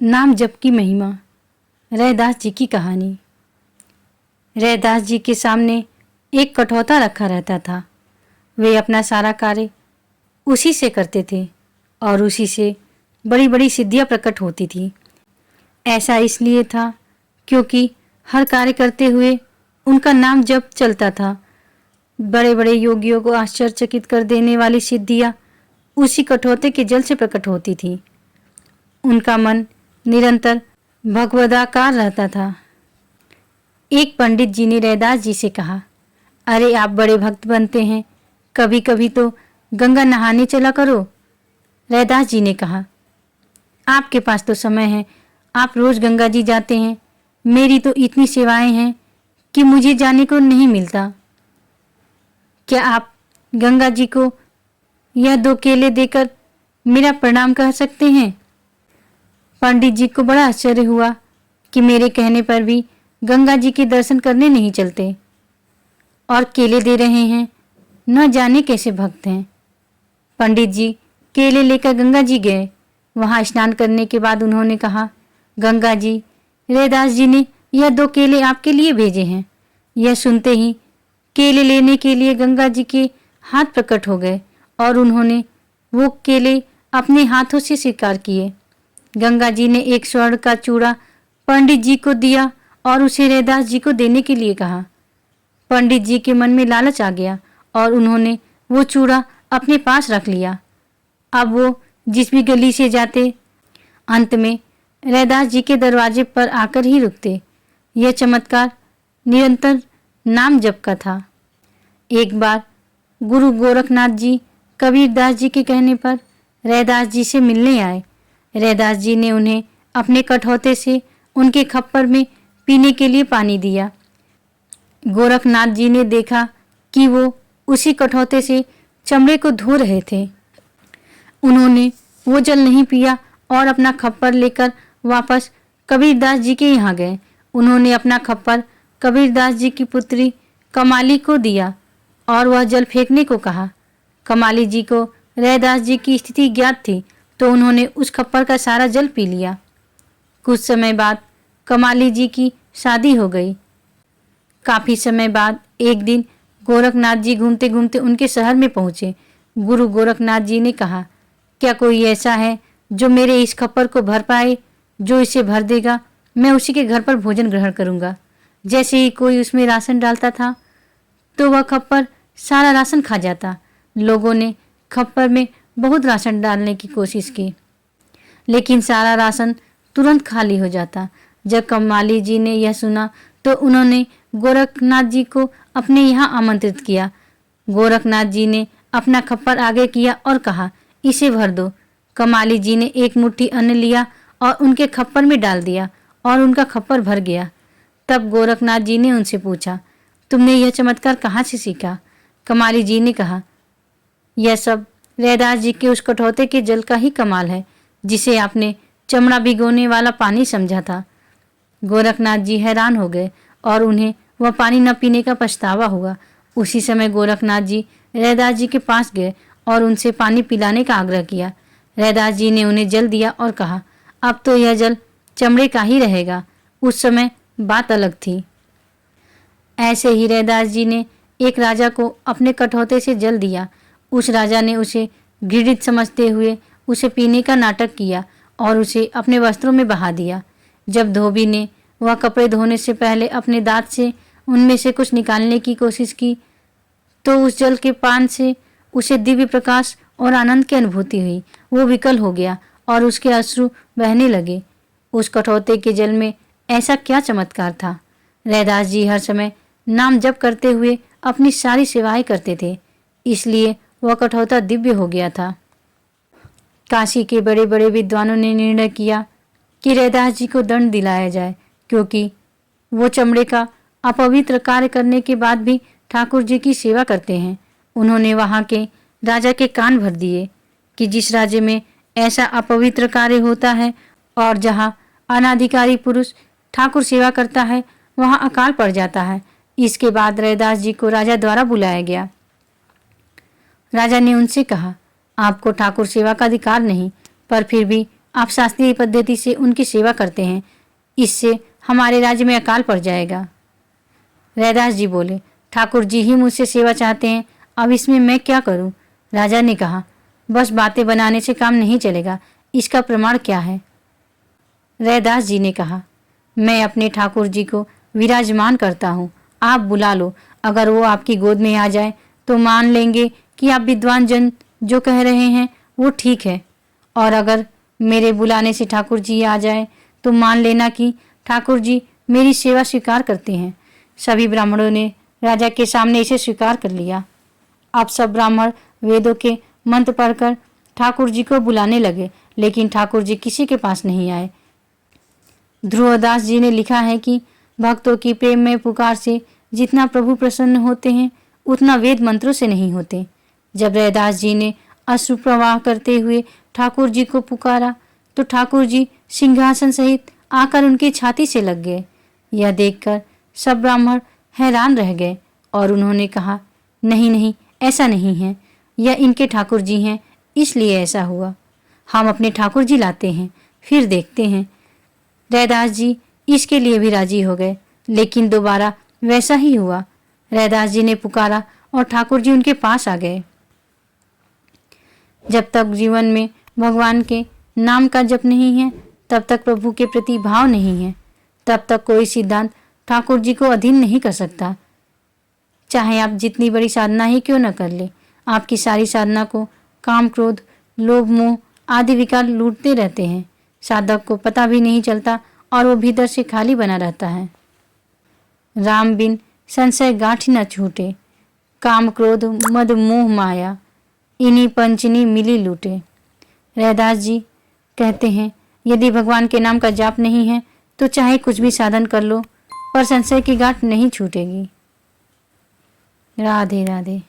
नाम जप की महिमा। रैदास जी की कहानी। रैदास जी के सामने एक कठौता रखा रहता था। वे अपना सारा कार्य उसी से करते थे और उसी से बड़ी बड़ी सिद्धियां प्रकट होती थी। ऐसा इसलिए था क्योंकि हर कार्य करते हुए उनका नाम जप चलता था। बड़े बड़े योगियों को आश्चर्यचकित कर देने वाली सिद्धियां उसी कठौते के जल से प्रकट होती थी। उनका मन निरंतर भगवदाकार रहता था। एक पंडित जी ने रैदास जी से कहा, अरे आप बड़े भक्त बनते हैं, कभी कभी तो गंगा नहाने चला करो। रैदास जी ने कहा, आपके पास तो समय है, आप रोज गंगा जी जाते हैं, मेरी तो इतनी सेवाएं हैं कि मुझे जाने को नहीं मिलता। क्या आप गंगा जी को यह 2 केले देकर मेरा प्रणाम कह सकते हैं? पंडित जी को बड़ा आश्चर्य हुआ कि मेरे कहने पर भी गंगा जी के दर्शन करने नहीं चलते और केले दे रहे हैं, न जाने कैसे भक्त हैं। पंडित जी केले लेकर गंगा जी गए। वहां स्नान करने के बाद उन्होंने कहा, गंगा जी, रैदास जी ने यह 2 केले आपके लिए भेजे हैं। यह सुनते ही केले लेने के लिए गंगा जी के हाथ प्रकट हो गए और उन्होंने वो केले अपने हाथों से स्वीकार किए। गंगा जी ने एक स्वर्ण का चूड़ा पंडित जी को दिया और उसे रैदास जी को देने के लिए कहा। पंडित जी के मन में लालच आ गया और उन्होंने वो चूड़ा अपने पास रख लिया। अब वो जिस भी गली से जाते, अंत में रैदास जी के दरवाजे पर आकर ही रुकते। यह चमत्कार निरंतर नाम जप का था। एक बार गुरु गोरखनाथ जी कबीरदास जी के कहने पर रैदास जी से मिलने आए। रैदास जी ने उन्हें अपने कठौते से उनके खप्पर में पीने के लिए पानी दिया। गोरखनाथ जी ने देखा कि वो उसी कठौते से चमड़े को धो रहे थे। उन्होंने वो जल नहीं पिया और अपना खप्पर लेकर वापस कबीरदास जी के यहाँ गए। उन्होंने अपना खप्पर कबीरदास जी की पुत्री कमाली को दिया और वह जल फेंकने को कहा। कमाली जी को रैदास जी की स्थिति ज्ञात थी, तो उन्होंने उस खप्पर का सारा जल पी लिया। कुछ समय बाद कमाली जी की शादी हो गई। काफी समय बाद एक दिन गोरखनाथ जी घूमते घूमते उनके शहर में पहुंचे। गुरु गोरखनाथ जी ने कहा, क्या कोई ऐसा है जो मेरे इस खप्पर को भर पाए? जो इसे भर देगा मैं उसी के घर पर भोजन ग्रहण करूंगा। जैसे ही कोई उसमें राशन डालता था तो वह खप्पर सारा राशन खा जाता। लोगों ने खप्पर में बहुत राशन डालने की कोशिश की, लेकिन सारा राशन तुरंत खाली हो जाता। जब कमाली जी ने यह सुना तो उन्होंने गोरखनाथ जी को अपने यहाँ आमंत्रित किया। गोरखनाथ जी ने अपना खप्पर आगे किया और कहा, इसे भर दो। कमाली जी ने एक मुट्ठी अन्न लिया और उनके खप्पर में डाल दिया और उनका खप्पर भर गया। तब गोरखनाथ जी ने उनसे पूछा, तुमने यह चमत्कार कहाँ से सीखा? कमाली जी ने कहा, यह सब रैदास जी के उस कठौते के जल का ही कमाल है, जिसे आपने चमड़ा भिगोने वाला पानी समझा था। गोरखनाथ जी हैरान हो गए और उन्हें वह पानी न पीने का पछतावा हुआ। उसी समय गोरखनाथ जी रैदास जी के पास गए और उनसे पानी पिलाने का आग्रह किया। रैदास जी ने उन्हें जल दिया और कहा, अब तो यह जल चमड़े का ही रहेगा। उस समय बात अलग थी। ऐसे ही रैदास जी ने एक राजा को अपने कठौते से जल दिया। उस राजा ने उसे घृणित समझते हुए उसे पीने का नाटक किया और उसे अपने वस्त्रों में बहा दिया। जब धोबी ने वह कपड़े धोने से पहले अपने दांत से उनमें से कुछ निकालने की कोशिश की तो उस जल के पान से उसे दिव्य प्रकाश और आनंद की अनुभूति हुई। वो विकल हो गया और उसके अश्रु बहने लगे। उस कठौते के जल में ऐसा क्या चमत्कार था? रैदास जी हर समय नाम जप करते हुए अपनी सारी सेवाएं करते थे, इसलिए वह कठौता दिव्य हो गया था। काशी के बड़े बड़े विद्वानों ने निर्णय किया कि रैदास जी को दंड दिलाया जाए, क्योंकि वो चमड़े का अपवित्र कार्य करने के बाद भी ठाकुर जी की सेवा करते हैं। उन्होंने वहां के राजा के कान भर दिए कि जिस राज्य में ऐसा अपवित्र कार्य होता है और जहां अनाधिकारी पुरुष ठाकुर सेवा करता है, वहां अकाल पड़ जाता है। इसके बाद रैदास जी को राजा द्वारा बुलाया गया। राजा ने उनसे कहा, आपको ठाकुर सेवा का अधिकार नहीं, पर फिर भी आप शास्त्रीय पद्धति से उनकी सेवा करते हैं, इससे हमारे राज्य में अकाल पड़ जाएगा। रैदास जी बोले, ठाकुर जी ही मुझसे सेवा चाहते हैं, अब इसमें मैं क्या करूं? राजा ने कहा, बस बातें बनाने से काम नहीं चलेगा, इसका प्रमाण क्या है? रैदास जी ने कहा, मैं अपने ठाकुर जी को विराजमान करता हूँ, आप बुला लो। अगर वो आपकी गोद में आ जाए तो मान लेंगे कि आप विद्वान जन जो कह रहे हैं वो ठीक है, और अगर मेरे बुलाने से ठाकुर जी आ जाए तो मान लेना कि ठाकुर जी मेरी सेवा स्वीकार करते हैं। सभी ब्राह्मणों ने राजा के सामने इसे स्वीकार कर लिया। अब सब ब्राह्मण वेदों के मंत्र पढ़कर ठाकुर जी को बुलाने लगे, लेकिन ठाकुर जी किसी के पास नहीं आए। ध्रुवदास जी ने लिखा है कि भक्तों की प्रेम में पुकार से जितना प्रभु प्रसन्न होते हैं उतना वेद मंत्रों से नहीं होते। जब रैदास जी ने अश्रु प्रवाह करते हुए ठाकुर जी को पुकारा तो ठाकुर जी सिंहासन सहित आकर उनकी छाती से लग गए। यह देखकर सब ब्राह्मण हैरान रह गए और उन्होंने कहा, नहीं नहीं, ऐसा नहीं है, यह इनके ठाकुर जी हैं, इसलिए ऐसा हुआ। हम अपने ठाकुर जी लाते हैं, फिर देखते हैं। रैदास जी इसके लिए भी राजी हो गए, लेकिन दोबारा वैसा ही हुआ। रैदास जी ने पुकारा और ठाकुर जी उनके पास आ गए। जब तक जीवन में भगवान के नाम का जप नहीं है, तब तक प्रभु के प्रति भाव नहीं है, तब तक कोई सिद्धांत ठाकुर जी को अधीन नहीं कर सकता। चाहे आप जितनी बड़ी साधना ही क्यों न कर ले, आपकी सारी साधना को काम, क्रोध, लोभ, मोह आदि विकार लूटते रहते हैं। साधक को पता भी नहीं चलता और वो भीतर से खाली बना रहता है। राम बिन संशय गांठ न छूटे, काम, क्रोध, मद, मोह, माया इन्हीं पंचनी मिली लूटे। रैदास जी कहते हैं, यदि भगवान के नाम का जाप नहीं है तो चाहे कुछ भी साधन कर लो, पर संशय की गांठ नहीं छूटेगी। राधे राधे।